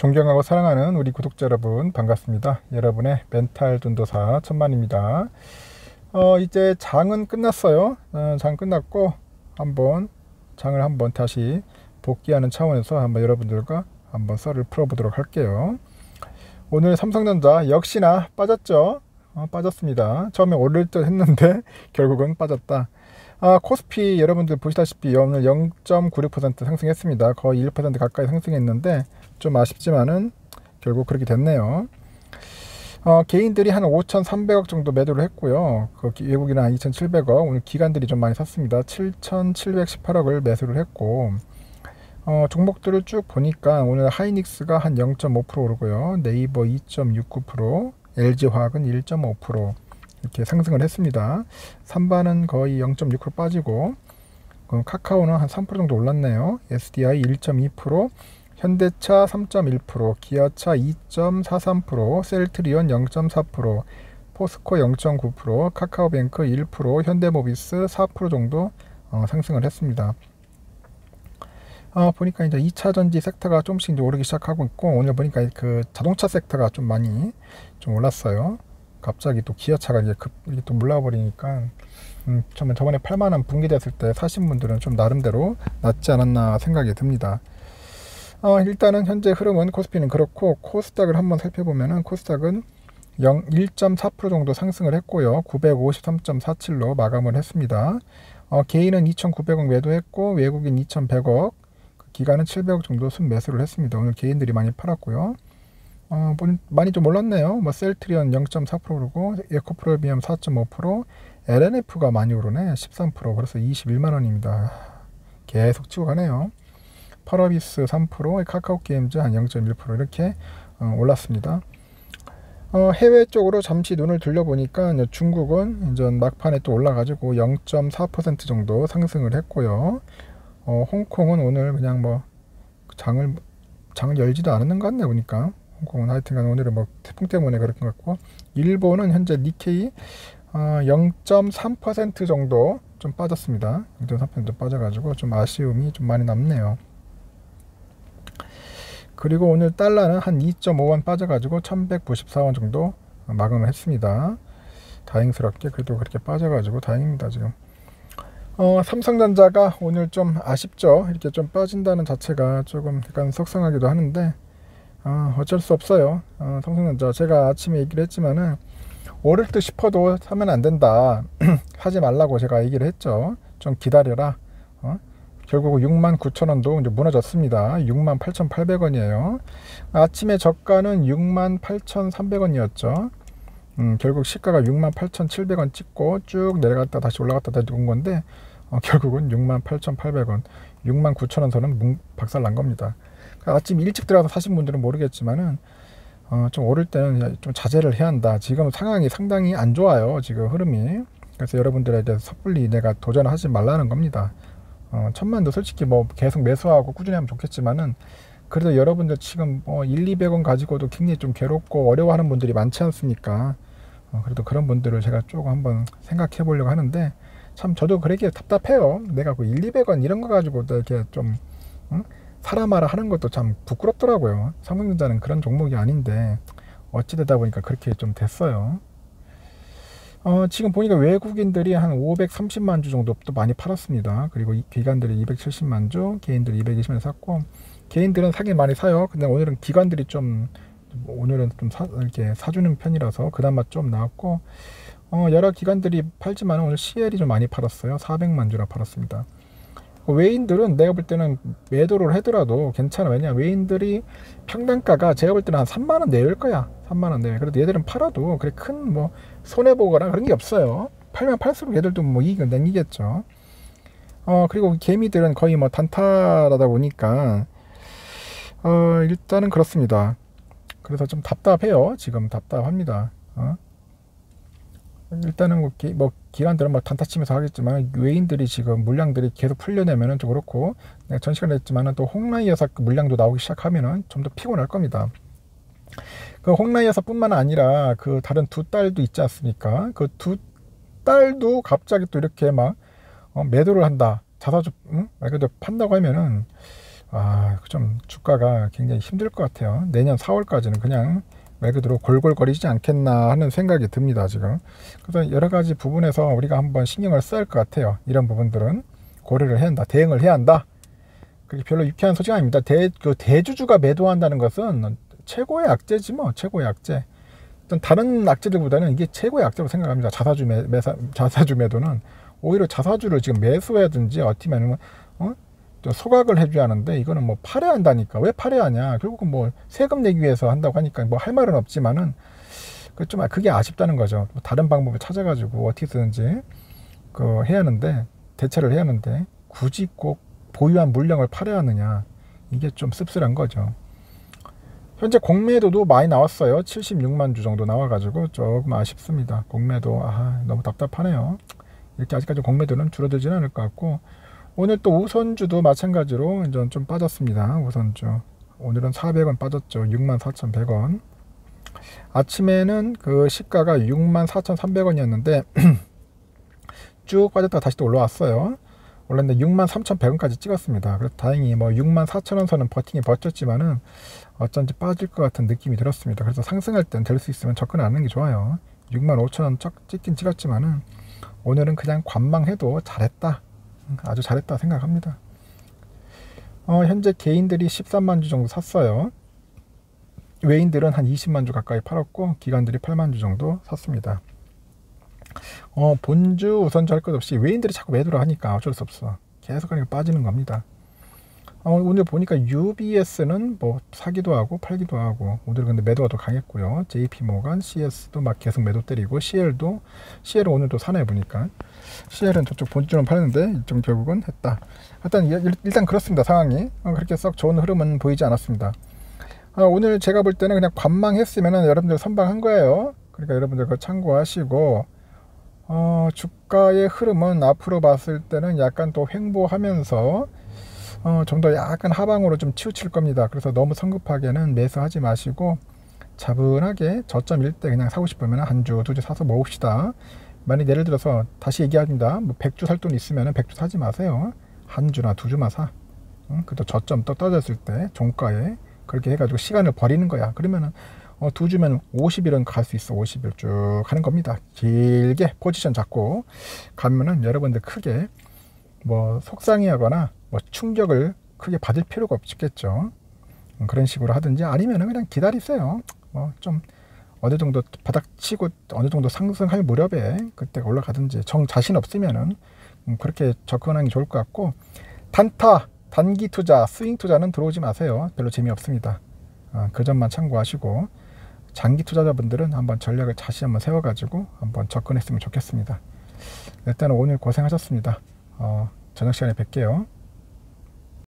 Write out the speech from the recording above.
존경하고 사랑하는 우리 구독자 여러분 반갑습니다. 여러분의 멘탈 전도사 천만입니다. 이제 장은 끝났어요. 장 끝났고 장을 한번 다시 복귀하는 차원에서 한번 여러분들과 한번 썰을 풀어보도록 할게요. 오늘 삼성전자 역시나 빠졌죠. 빠졌습니다. 처음에 오를 듯 했는데 결국은 빠졌다. 코스피 여러분들 보시다시피 오늘 0.96% 상승했습니다. 거의 1% 가까이 상승했는데 좀 아쉽지만은 결국 그렇게 됐네요. 개인들이 한 5,300억 정도 매도를 했고요. 외국인은 한 2,700억, 오늘 기관들이 좀 많이 샀습니다. 7,718억을 매수를 했고, 종목들을 쭉 보니까 오늘 하이닉스가 한 0.5% 오르고요. 네이버 2.69%, LG화학은 1.5% 이렇게 상승을 했습니다. 삼바는 거의 0.6% 빠지고, 카카오는 한 3% 정도 올랐네요. SDI 1.2%, 현대차 3.1%, 기아차 2.43%, 셀트리온 0.4%, 포스코 0.9%, 카카오뱅크 1%, 현대모비스 4% 정도 상승을 했습니다. 보니까 이제 2차 전지 섹터가 조금씩 이제 오르기 시작하고 있고, 오늘 보니까 그 자동차 섹터가 좀 많이 좀 올랐어요. 갑자기 또 기아차가 이게 이게 또 올라버리니까, 저번에 8만원 붕괴됐을 때 사신 분들은 좀 나름대로 낫지 않았나 생각이 듭니다. 일단은 현재 흐름은 코스피는 그렇고, 코스닥을 한번 살펴보면은 코스닥은 1.4% 정도 상승을 했고요. 953.47로 마감을 했습니다. 개인은 2,900억 매도했고, 외국인 2,100억, 기관은 700억 정도 순매수를 했습니다. 오늘 개인들이 많이 팔았고요. 많이 좀 올랐네요. 셀트리온 0.4% 오르고, 에코프로비엄 4.5%, LNF가 많이 오르네. 13%, 그래서 21만원입니다. 계속 치고 가네요. 파라비스 3%, 카카오게임즈 한 0.1% 이렇게 올랐습니다. 해외 쪽으로 잠시 눈을 돌려보니까 중국은 이제 막판에 또 올라가지고 0.4% 정도 상승을 했고요. 홍콩은 오늘 그냥 장을 열지도 않는 것 같네 보니까. 홍콩은 하여튼간 오늘은 태풍 때문에 그렇게 같고, 일본은 현재 니케이 0.3% 정도 좀 빠졌습니다. 0.3% 빠져가지고 좀 아쉬움이 좀 많이 남네요. 그리고 오늘 달러는 한 2.5원 빠져가지고 1194원 정도 마감을 했습니다. 다행스럽게 그래도 그렇게 빠져가지고 다행입니다. 지금 삼성전자가 오늘 좀 아쉽죠. 이렇게 좀 빠진다는 자체가 조금 약간 속상하기도 하는데 어쩔 수 없어요. 삼성전자 제가 아침에 얘기를 했지만은 오를 듯 싶어도 사면 안 된다. 하지 말라고 제가 얘기를 했죠. 좀 기다려라. 결국 69,000원도 이제 무너졌습니다. 68,800원이에요. 아침에 저가는 68,300원이었죠. 결국 시가가 68,700원 찍고 쭉 내려갔다 다시 올라갔다 다시 온 건데, 결국은 68,800원, 69,000원 선은 박살난 겁니다. 아침 일찍 들어가서 사신 분들은 모르겠지만은, 좀 오를 때는 좀 자제를 해야 한다. 지금 상황이 상당히 안 좋아요. 지금 흐름이. 그래서 여러분들에게 섣불리 내가 도전하지 말라는 겁니다. 천만도 솔직히 계속 매수하고 꾸준히 하면 좋겠지만은, 그래도 여러분들 지금 1,200원 가지고도 굉장히 좀 괴롭고 어려워하는 분들이 많지 않습니까? 그래도 그런 분들을 제가 조금 한번 생각해 보려고 하는데, 참 저도 그렇게 답답해요. 내가 1,200원 이런 거 가지고 이렇게 좀 사람하라 하는 것도 참 부끄럽더라고요. 삼성전자는 그런 종목이 아닌데 어찌 되다 보니까 그렇게 좀 됐어요. 지금 보니까 외국인들이 한 530만 주 정도 또 많이 팔았습니다. 그리고 기관들이 270만 주, 개인들이 220만 주 샀고, 개인들은 사긴 많이 사요. 근데 오늘은 기관들이 이렇게 사주는 편이라서 그나마 좀 나왔고, 여러 기관들이 팔지만 오늘 CL이 좀 많이 팔았어요. 400만 주나 팔았습니다. 외인들은 내가 볼 때는 매도를 하더라도 괜찮아. 왜냐, 외인들이 평단가가 제가 볼 때는 한 3만원 내외일 거야. 3만원 내외. 그래도 얘들은 팔아도 그래 큰 손해보거나 그런 게 없어요. 팔면 팔수록 얘들도 이익은 남기겠죠. 그리고 개미들은 거의 단타라다 보니까 일단은 그렇습니다. 그래서 좀 답답해요. 지금 답답합니다. 일단은 기관들은 단타 치면서 하겠지만, 외인들이 지금 물량들이 계속 풀려내면은 좀 그렇고, 내가 전 시간에 했지만은 또 홍라이어사 물량도 나오기 시작하면은 좀 더 피곤할 겁니다. 그 홍라이어사뿐만 아니라 그 다른 두 딸도 있지 않습니까? 그 두 딸도 갑자기 또 이렇게 매도를 한다. 자사주 말 그대로 판다고 하면은 좀 주가가 굉장히 힘들 것 같아요. 내년 4월까지는 그냥 말 그대로 골골거리지 않겠나 하는 생각이 듭니다, 지금. 그래서 여러 가지 부분에서 우리가 한번 신경을 써야 할 것 같아요. 이런 부분들은 고려를 해야 한다, 대응을 해야 한다. 그게 별로 유쾌한 소식 아닙니다. 대주주가 매도한다는 것은 최고의 악재지 뭐, 최고의 악재. 다른 악재들보다는 이게 최고의 악재로 생각합니다. 자사주 매도는 오히려 자사주를 지금 매수해야든지 어떻게면 소각을 해줘야 하는데, 이거는 뭐 팔아야 한다니까. 왜 팔아야 하냐? 결국은 뭐 세금 내기 위해서 한다고 하니까 뭐 할 말은 없지만은 그게 아쉽다는 거죠. 다른 방법을 찾아가지고 어떻게든지 해야 하는데, 대처를 해야 하는데 굳이 꼭 보유한 물량을 팔아야 하느냐, 이게 좀 씁쓸한 거죠. 현재 공매도도 많이 나왔어요. 76만 주 정도 나와가지고 조금 아쉽습니다. 공매도 너무 답답하네요. 이렇게 아직까지 공매도는 줄어들지는 않을 것 같고, 오늘 또 우선주도 마찬가지로 이제 좀 빠졌습니다. 우선주 오늘은 400원 빠졌죠. 64,100원. 아침에는 그 시가가 64,300원이었는데 쭉 빠졌다가 다시 또 올라왔어요. 올랐는데 63,100원까지 찍었습니다. 그래서 다행히 뭐 64,000원 선은 버텼지만은 어쩐지 빠질 것 같은 느낌이 들었습니다. 그래서 상승할 땐 될 수 있으면 접근하는 게 좋아요. 65,000원 찍긴 찍었지만은 오늘은 그냥 관망해도 잘했다, 아주 잘했다 생각합니다. 현재 개인들이 13만 주 정도 샀어요. 외인들은 한 20만 주 가까이 팔았고, 기관들이 8만 주 정도 샀습니다. 본주 우선주 할 것 없이 외인들이 자꾸 매도를 하니까 어쩔 수 없어. 계속 하니까 빠지는 겁니다. 오늘 보니까 UBS는 뭐 사기도 하고 팔기도 하고, 오늘 근데 매도가 더 강했고요. JP모간, CS도 막 계속 매도 때리고, CL은 오늘도 사나요 보니까. CL은 저쪽 본주는 팔았는데 이쪽 결국은 했다. 일단 그렇습니다, 상황이. 그렇게 썩 좋은 흐름은 보이지 않았습니다. 오늘 제가 볼 때는 그냥 관망했으면 여러분들 선방한 거예요. 그러니까 여러분들 그거 참고하시고, 주가의 흐름은 앞으로 봤을 때는 약간 또 횡보하면서 좀 더 약간 하방으로 좀 치우칠 겁니다. 그래서 너무 성급하게는 매수하지 마시고 차분하게 저점일 때 그냥 사고 싶으면 한 주, 두 주 사서 모읍시다. 만약 예를 들어서 다시 얘기합니다. 뭐 100주 살 돈 있으면 100주 사지 마세요. 한 주나 두 주만 사. 그래도 저점 또 떨어졌을 때 종가에 그렇게 해가지고 시간을 버리는 거야. 그러면은 두 주면 50일은 갈 수 있어. 50일 쭉 하는 겁니다. 길게 포지션 잡고 가면은 여러분들 크게 뭐 속상해하거나 뭐 충격을 크게 받을 필요가 없겠죠. 그런 식으로 하든지, 아니면은 그냥 기다리세요. 좀 어느 정도 바닥 치고 어느 정도 상승할 무렵에 그때 올라가든지, 자신 없으면은 그렇게 접근하는 게 좋을 것 같고, 단기 투자, 스윙 투자는 들어오지 마세요. 별로 재미없습니다. 그 점만 참고하시고, 장기 투자자분들은 한번 전략을 다시 한번 세워가지고 한번 접근했으면 좋겠습니다. 일단 오늘 고생하셨습니다. 저녁 시간에 뵐게요.